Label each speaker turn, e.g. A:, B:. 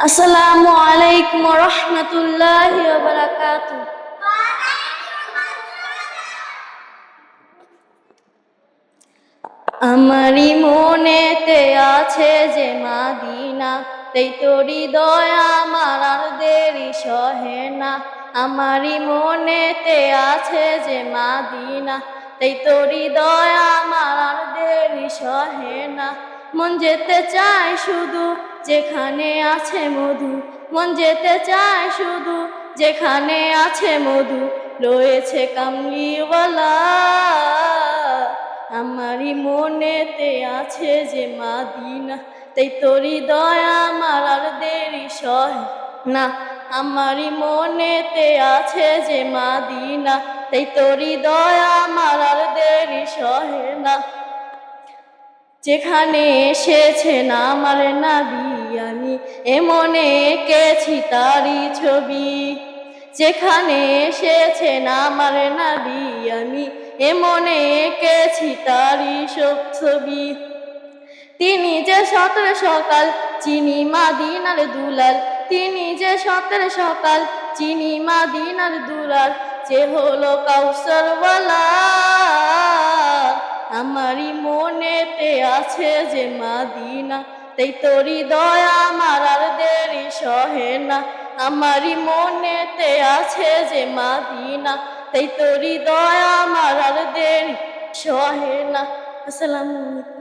A: আসসালামু আলাইকুম ওয়া রাহমাতুল্লাহি ওয়া বারাকাতুহু। আমারই মনেতে আছে যে মাদিনা, তাই তোর হৃদয় আমার আর দেরি সহে না। আমারই মনেতে আছে যে মাদিনা, তাই তোর হৃদয় আমার আর দেরি সহে না। মন যেতে চায় শুধু যেখানে আছে মধু, মন যেতে চায় শুধু যেখানে আছে মধু, রয়েছে কামলিওয়ালা। আমারই মনেতে আছে যে মাদিনা, তাই তোর হৃদয় আমার আর দেরি সহে না। আমারই মনেতে আছে যে মাদিনা, তাই তোর হৃদয় আমার আর দেরি সহে না। যেখানে এসেছেন আমার নবী, আমি এমনে এঁকেছি তারই ছবি। যেখানে এসেছেন আমার নবী, আমি এমনে এঁকেছি তারই ছবি। তিনি যে সতের সকাল চিনি মাদিনার দুলাল, তিনি যে সতের সকাল চিনি মাদিনার দুলাল, যে হলো কাউসারওয়ালা। আমারই মনেতে আছে যে মাদিনা, তাই তোর হৃদয় আমার আর দেরি সহে না। আমারই মনেতে আছে যে মাদিনা, তাই তোর হৃদয় আমার আর দেরি সহে না। আসসালামু আলাইকুম।